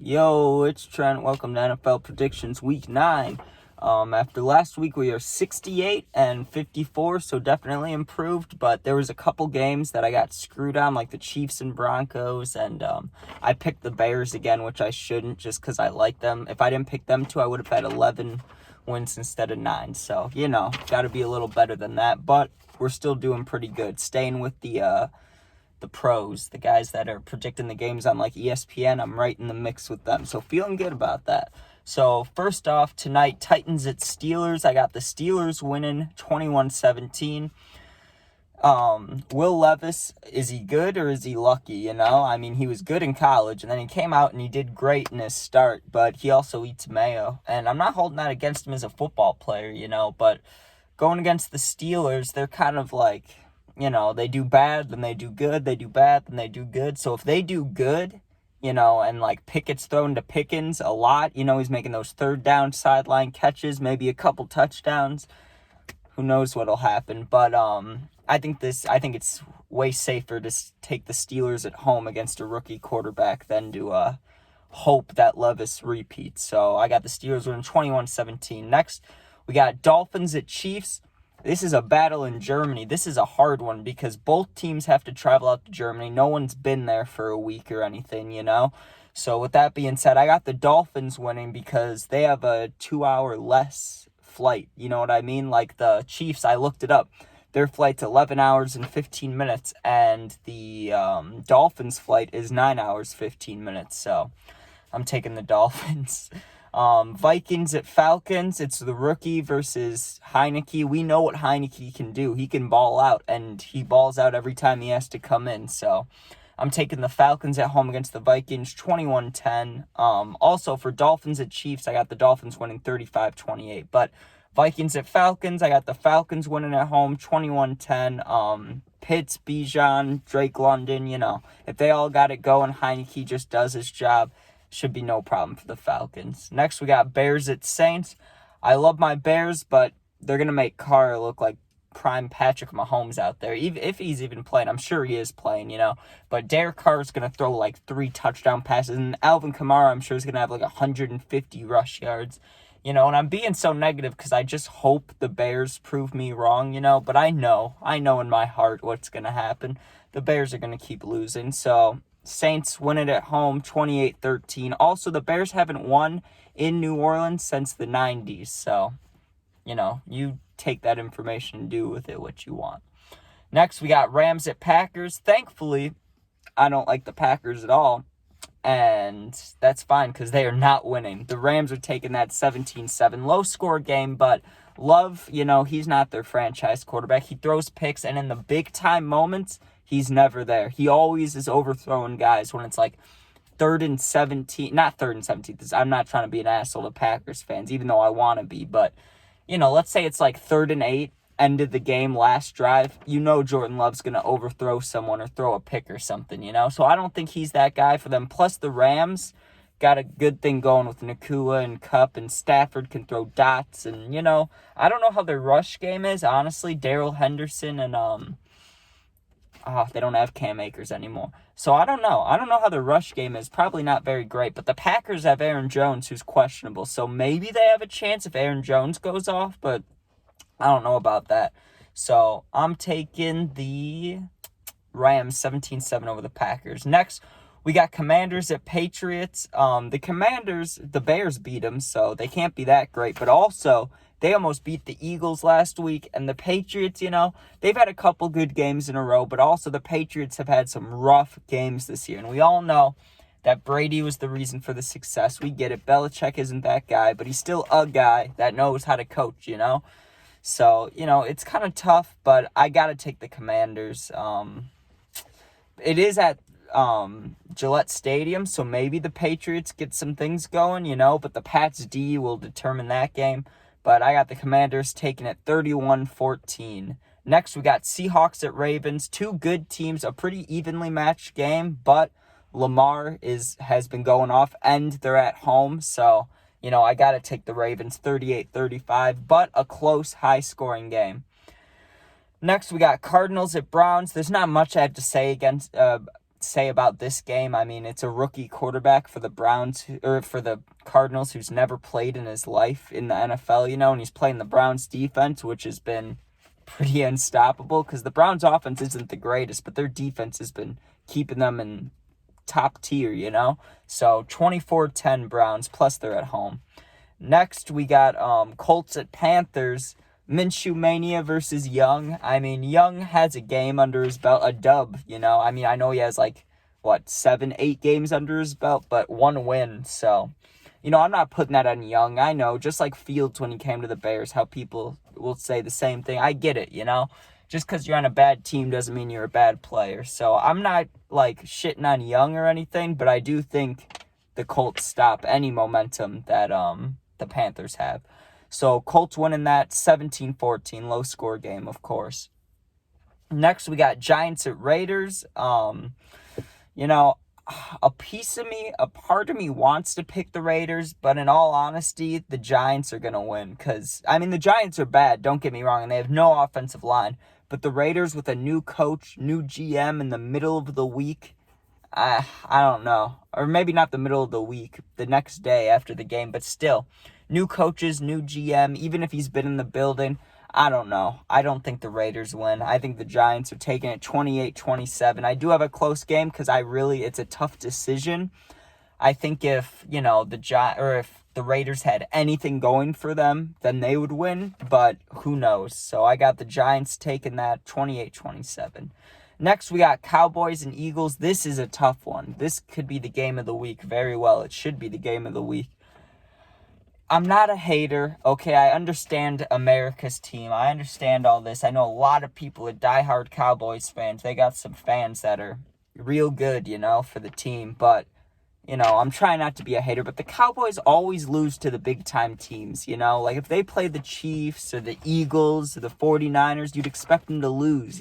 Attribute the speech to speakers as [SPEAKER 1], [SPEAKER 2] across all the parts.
[SPEAKER 1] Yo, it's Trent. Welcome to NFL Predictions Week 9. After last week, we are 68 and 54, so definitely improved, but there was a couple games that I got screwed on, like the Chiefs and Broncos, and I picked the Bears again, which I shouldn't just because I like them. If I didn't pick them two, I would have had 11 wins instead of 9, so, got to be a little better than that, but we're still doing pretty good. Staying with the pros, the guys that are predicting the games on like ESPN, I'm right in the mix with them. So feeling good about that. So first off, tonight, Titans at Steelers. I got the Steelers winning 21-17. Will Levis, is he good or is he lucky, I mean, he was good in college, and then he came out and he did great in his start, but he also eats mayo. And I'm not holding that against him as a football player, but going against the Steelers, they're kind of like, they do bad, then they do good, they do bad, then they do good. So if they do good, and like Pickett's thrown to Pickens a lot, he's making those third down sideline catches, maybe a couple touchdowns. Who knows what'll happen? But I think it's way safer to take the Steelers at home against a rookie quarterback than to hope that Levis repeats. So I got the Steelers winning 21-17. Next, we got Dolphins at Chiefs. This is a battle in Germany. This is a hard one because both teams have to travel out to Germany. No one's been there for a week or anything, So with that being said, I got the Dolphins winning because they have a 2-hour less flight. You know what I mean? Like the Chiefs, I looked it up. Their flight's 11 hours and 15 minutes, and the Dolphins' flight is 9 hours, 15 minutes. So I'm taking the Dolphins. Vikings at Falcons. It's the rookie versus Heineke. We know what Heineke can do. He can ball out, and he balls out every time he has to come in. So I'm taking the Falcons at home against the Vikings, 21-10. Also for Dolphins at Chiefs, I got the Dolphins winning 35-28. But Vikings at Falcons, I got the Falcons winning at home, 21-10. Pitts, Bijan, Drake London, if they all got it going, Heineke just does his job. Should be no problem for the Falcons. Next, we got Bears at Saints. I love my Bears, but they're going to make Carr look like prime Patrick Mahomes out there. If he's even playing, I'm sure he is playing, But Derek Carr is going to throw like 3 touchdown passes. And Alvin Kamara, I'm sure, is going to have like 150 rush yards. And I'm being so negative because I just hope the Bears prove me wrong, But I know in my heart what's going to happen. The Bears are going to keep losing, so Saints win it at home, 28-13. Also, the Bears haven't won in New Orleans since the 90s. So, you take that information and do with it what you want. Next, we got Rams at Packers. Thankfully, I don't like the Packers at all. And that's fine because they are not winning. The Rams are taking that 17-7 low-score game, but Love, he's not their franchise quarterback. He throws picks, and in the big-time moments, he's never there. He always is overthrowing guys when it's like 3rd and 17. Not 3rd and 17. I'm not trying to be an asshole to Packers fans, even though I want to be. But, let's say it's like 3rd and 8, end of the game, last drive. Jordan Love's going to overthrow someone or throw a pick or something, So I don't think he's that guy for them. Plus, the Rams got a good thing going with Nakua and Kupp, and Stafford can throw dots. And, I don't know how their rush game is, honestly. Darrell Henderson and, they don't have Cam Akers anymore. So I don't know. I don't know how their rush game is. Probably not very great. But the Packers have Aaron Jones, who's questionable. So maybe they have a chance if Aaron Jones goes off, but I don't know about that. So I'm taking the Rams 17-7 over the Packers. Next, we got Commanders at Patriots. The Commanders, the Bears beat them, so they can't be that great. But also, they almost beat the Eagles last week. And the Patriots, they've had a couple good games in a row. But also, the Patriots have had some rough games this year. And we all know that Brady was the reason for the success. We get it. Belichick isn't that guy, but he's still a guy that knows how to coach, So, it's kind of tough, but I got to take the Commanders. It is at Gillette Stadium, so maybe the Patriots get some things going, but the Pats D will determine that game. But I got the Commanders taking it 31-14. Next, we got Seahawks at Ravens. 2 good teams, a pretty evenly matched game, but Lamar has been going off, and they're at home, so I got to take the Ravens 38-35, but a close, high-scoring game. Next, we got Cardinals at Browns. There's not much I have to say say about this game, I mean, it's a rookie quarterback for the Browns, or for the Cardinals, who's never played in his life in the NFL, and he's playing the Browns defense, which has been pretty unstoppable, because the Browns offense isn't the greatest, but their defense has been keeping them in top tier, So 24-10 Browns, plus they're at home. Next, we got Colts at Panthers. Minshew Mania versus Young. I mean, Young has a game under his belt, a dub, I mean, I know he has 7, 8 games under his belt, but 1 win. So, I'm not putting that on Young. I know, just like Fields when he came to the Bears, how people will say the same thing. I get it, Just because you're on a bad team doesn't mean you're a bad player. So I'm not, shitting on Young or anything, but I do think the Colts stop any momentum that the Panthers have. So Colts winning that 17-14, low score game, of course. Next, we got Giants at Raiders. A part of me wants to pick the Raiders, but in all honesty, the Giants are going to win. Because, I mean, the Giants are bad, don't get me wrong, and they have no offensive line. But the Raiders with a new coach, new GM in the middle of the week, I don't know. Or maybe not the middle of the week, the next day after the game, but still. New coaches, new GM, even if he's been in the building, I don't know. I don't think the Raiders win. I think the Giants are taking it 28-27. I do have a close game because it's a tough decision. I think if, if the Raiders had anything going for them, then they would win, but who knows? So I got the Giants taking that 28-27. Next, we got Cowboys and Eagles. This is a tough one. This could be the game of the week very well. It should be the game of the week. I'm not a hater, okay? I understand America's team. I understand all this. I know a lot of people are diehard Cowboys fans. They got some fans that are real good, for the team. But, I'm trying not to be a hater. But the Cowboys always lose to the big-time teams, If they play the Chiefs or the Eagles or the 49ers, you'd expect them to lose,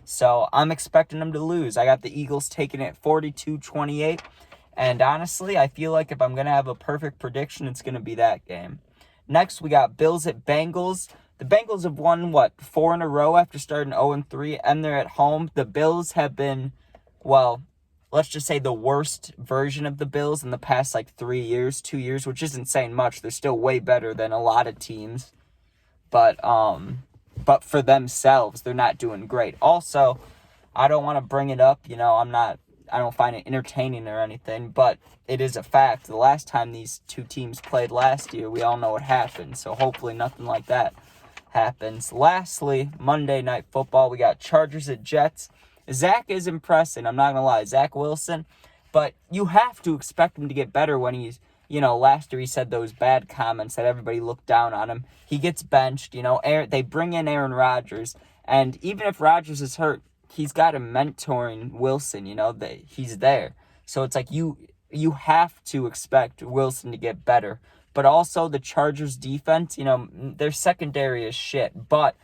[SPEAKER 1] So I'm expecting them to lose. I got the Eagles taking it 42-28. And honestly, I feel like if I'm going to have a perfect prediction, it's going to be that game. Next, we got Bills at Bengals. The Bengals have won, 4 in a row after starting 0-3, and they're at home. The Bills have been, let's just say the worst version of the Bills in the past, 2 years, which isn't saying much. They're still way better than a lot of teams. But for themselves, they're not doing great. Also, I don't want to bring it up, I don't find it entertaining or anything, but it is a fact. The last time these two teams played last year, we all know what happened, so hopefully nothing like that happens. Lastly, Monday Night Football, we got Chargers at Jets. Zach is impressing, I'm not going to lie, Zach Wilson, but you have to expect him to get better when he's, last year he said those bad comments that everybody looked down on him. He gets benched, they bring in Aaron Rodgers, and even if Rodgers is hurt, he's got him mentoring Wilson, he's there. So it's you have to expect Wilson to get better. But also the Chargers defense, their secondary is shit. But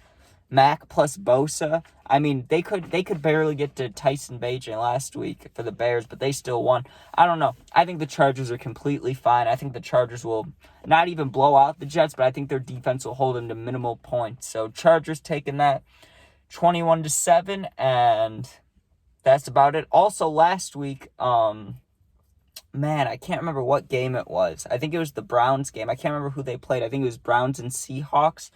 [SPEAKER 1] Mac plus Bosa, I mean, they could barely get to Tyson Bagent last week for the Bears, but they still won. I don't know. I think the Chargers are completely fine. I think the Chargers will not even blow out the Jets, but I think their defense will hold them to minimal points. So Chargers taking that 21-7, and that's about it. Also, last week, I can't remember what game it was. I think it was the Browns game. I can't remember who they played. I think it was Browns and Seahawks,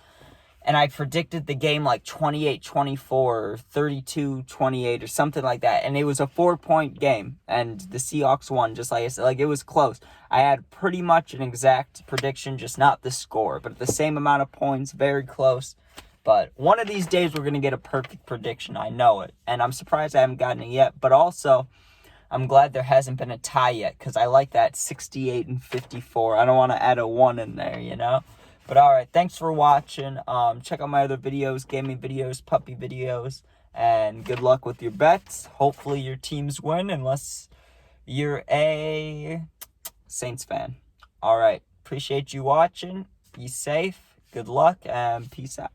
[SPEAKER 1] and I predicted the game 28-24 or 32-28 or something like that, and it was a 4-point game, and the Seahawks won, just like I said. It was close. I had pretty much an exact prediction, just not the score, but the same amount of points, very close. But one of these days, we're going to get a perfect prediction. I know it. And I'm surprised I haven't gotten it yet. But also, I'm glad there hasn't been a tie yet, because I like that 68-54. I don't want to add a 1 in there, But all right, thanks for watching. Check out my other videos, gaming videos, puppy videos. And good luck with your bets. Hopefully your teams win, unless you're a Saints fan. All right, appreciate you watching. Be safe. Good luck, and peace out.